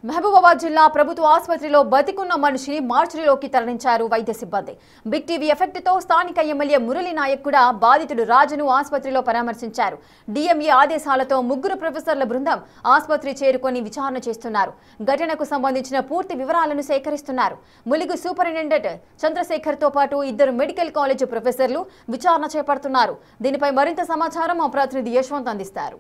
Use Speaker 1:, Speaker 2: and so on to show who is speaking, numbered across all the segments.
Speaker 1: మహబూబాబాద్ జిల్లా ప్రభుత్వ ఆసుపత్రిలో బతికున్న మనిషిని మార్చురీలోకి తరలించారు వైద్య సిబ్బంది. బిగ్ టీవీ ఎఫెక్ట్ తో స్థానిక ఎమ్మెల్యే మురళీ నాయక్ కూడా బాధితుడు రాజును ఆసుపత్రిలో పరామర్శించారు. డిఎంఈ ఆదేశాలతో ముగ్గురు ప్రొఫెసర్ల బృందం ఆసుపత్రి చేరుకొని విచారణ చేస్తున్నారు. ఘటనకు సంబంధించిన పూర్తి వివరాలను సేకరిస్తున్నారు. ములుగు సూపరింటెండెంట్ చంద్రశేఖర్ తో పాటు ఇద్దరు మెడికల్ కాలేజ్ ప్రొఫెసర్లు విచారణ చేపడుతున్నారు. దీనిపై మరింత సమాచారం మా ప్రతినిధి యశ్వంత్ అందిస్తారు.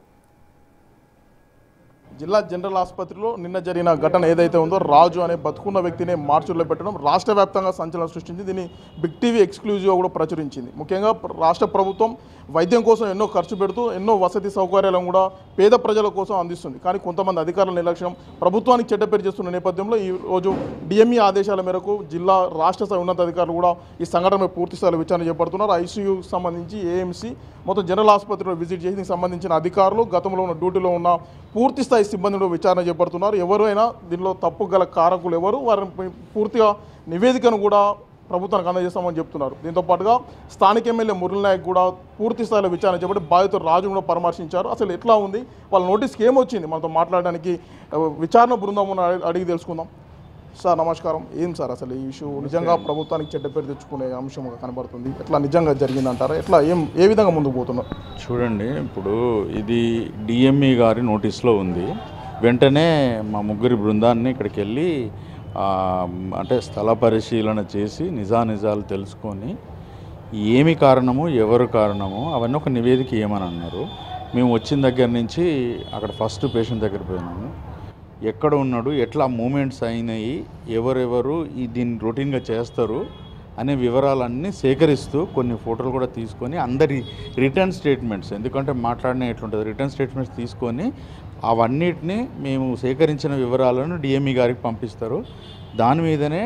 Speaker 2: జిల్లా జనరల్ ఆసుపత్రిలో నిన్న జరిగిన ఘటన ఏదైతే ఉందో రాజు అనే బతుకున్న వ్యక్తిని మార్చుల్లో పెట్టడం రాష్ట్ర వ్యాప్తంగా సంచలనం సృష్టించింది. దీన్ని బిగ్ టీవీ ఎక్స్క్లూజివ్గా కూడా ప్రచురించింది. ముఖ్యంగా రాష్ట్ర ప్రభుత్వం వైద్యం కోసం ఎన్నో ఖర్చు పెడుతూ ఎన్నో వసతి సౌకర్యాలను కూడా పేద ప్రజల కోసం అందిస్తుంది. కానీ కొంతమంది అధికారుల నిర్లక్ష్యం ప్రభుత్వానికి చెడ్డపేరు చేస్తున్న నేపథ్యంలో ఈరోజు డిఎంఈ ఆదేశాల మేరకు జిల్లా రాష్ట్ర స్థాయి ఉన్నతాధికారులు కూడా ఈ సంఘటనపై పూర్తి స్థాయిలో విచారణ చేపడుతున్నారు. ఐసీయూకి సంబంధించి ఏఎంసీ మొత్తం జనరల్ ఆసుపత్రిలో విజిట్ చేసి దీనికి సంబంధించిన అధికారులు గతంలో ఉన్న డ్యూటీలో ఉన్న పూర్తి స్థాయి సిబ్బందిలో విచారణ చేపడుతున్నారు. ఎవరైనా దీనిలో తప్పు గల కారకులు ఎవరు వారిని పూర్తిగా నివేదికను కూడా ప్రభుత్వానికి అందజేస్తామని చెప్తున్నారు. దీంతో పాటుగా స్థానిక ఎమ్మెల్యే మురళీ నాయక్ కూడా పూర్తి స్థాయిలో విచారణ చేపట్టి బాధితుడు రాజు కూడా పరామర్శించారు. అసలు ఎట్లా ఉంది, వాళ్ళ నోటీస్కి ఏమొచ్చింది, మనతో మాట్లాడడానికి విచారణ బృందం అడిగి తెలుసుకుందాం. సార్ నమస్కారం. ఏం సార్ అసలు ఈ ఇష్యూ నిజంగా ప్రభుత్వానికి చెడ్డ పేరు తెచ్చుకునే అంశంగా కనబడుతుంది, ఎట్లా నిజంగా జరిగిందంటారా, ఎట్లా ఏ విధంగా ముందుకు పోతున్నారు?
Speaker 3: చూడండి, ఇప్పుడు ఇది డిఎంఈ గారి నోటీస్లో ఉంది. వెంటనే మా ముగ్గురి బృందాన్ని ఇక్కడికి వెళ్ళి అంటే స్థల పరిశీలన చేసి నిజానిజాలు తెలుసుకొని ఏమి కారణము ఎవరు కారణము అవన్నీ ఒక నివేదిక ఏమని అన్నారు. మేము వచ్చిన దగ్గర నుంచి అక్కడ ఫస్ట్ పేషెంట్ దగ్గర పోయినాము, ఎక్కడ ఉన్నాడు, ఎట్లా మూమెంట్స్ అయినాయి, ఎవరెవరు దీన్ని రొటీన్గా చేస్తారు అనే వివరాలన్నీ సేకరిస్తూ కొన్ని ఫోటోలు కూడా తీసుకొని అందరి రిటర్న్ స్టేట్మెంట్స్, ఎందుకంటే మాట్లాడిన ఎట్లుంటుంది, రిటర్న్ స్టేట్మెంట్స్ తీసుకొని అవన్నిటిని మేము సేకరించిన వివరాలను డిఎంఈ గారికి పంపిస్తారు. దాని మీదనే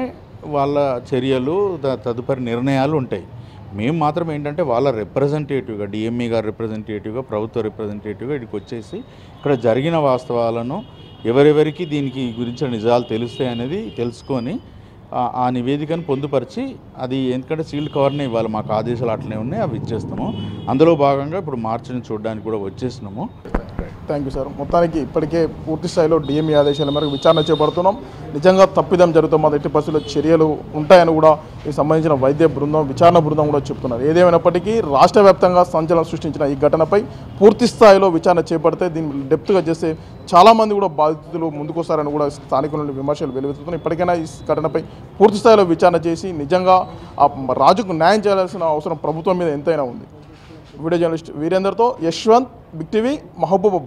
Speaker 3: వాళ్ళ చర్యలు తదుపరి నిర్ణయాలు ఉంటాయి. మేము మాత్రం ఏంటంటే వాళ్ళ రిప్రజెంటేటివ్గా, డిఎంఈ గారి రిప్రజెంటేటివ్గా, ప్రభుత్వ రిప్రజెంటేటివ్గా ఇక్కడికి వచ్చేసి ఇక్కడ జరిగిన వాస్తవాలను ఎవరెవరికి దీనికి గురించిన నిజాలు తెలుస్తాయి అనేది తెలుసుకొని ఆ నివేదికను పొందుపరిచి అది ఎందుకంటే సీల్డ్ కవర్నే ఇవ్వాలి, మాకు ఆదేశాలు అట్లనే ఉన్నాయి, అవి ఇచ్చేస్తాము. అందులో భాగంగా ఇప్పుడు మార్చిని చూడడానికి కూడా వచ్చేసినాము.
Speaker 2: Thank you sir. మొత్తానికి ఇప్పటికే పూర్తి స్థాయిలో డిఎంఈ ఆదేశాల మేరకు విచారణ చేపడుతున్నాం. నిజంగా తప్పిదం జరుగుతాం, మా ఎట్టి పరిస్థితుల్లో చర్యలు ఉంటాయని కూడా ఈ సంబంధించిన వైద్య బృందం విచారణ బృందం కూడా చెప్తున్నారు. ఏదేమైనప్పటికీ రాష్ట్ర వ్యాప్తంగా సంచలనం సృష్టించిన ఈ ఘటనపై పూర్తి స్థాయిలో విచారణ చేపడితే దీన్ని డెప్త్గా చేస్తే చాలామంది కూడా బాధితులు ముందుకొస్తారని కూడా స్థానికుల నుండి విమర్శలు వెలువెత్తుతున్నాయి. ఇప్పటికైనా ఈ ఘటనపై పూర్తి స్థాయిలో విచారణ చేసి నిజంగా ఆ రాజుకు న్యాయం చేయాల్సిన అవసరం ప్రభుత్వం మీద ఎంతైనా ఉంది. వీడియో జర్నలిస్ట్ వీరేందర్తో యశ్వంత్, బిగ్ టీవీ, మహబూబాబాద్.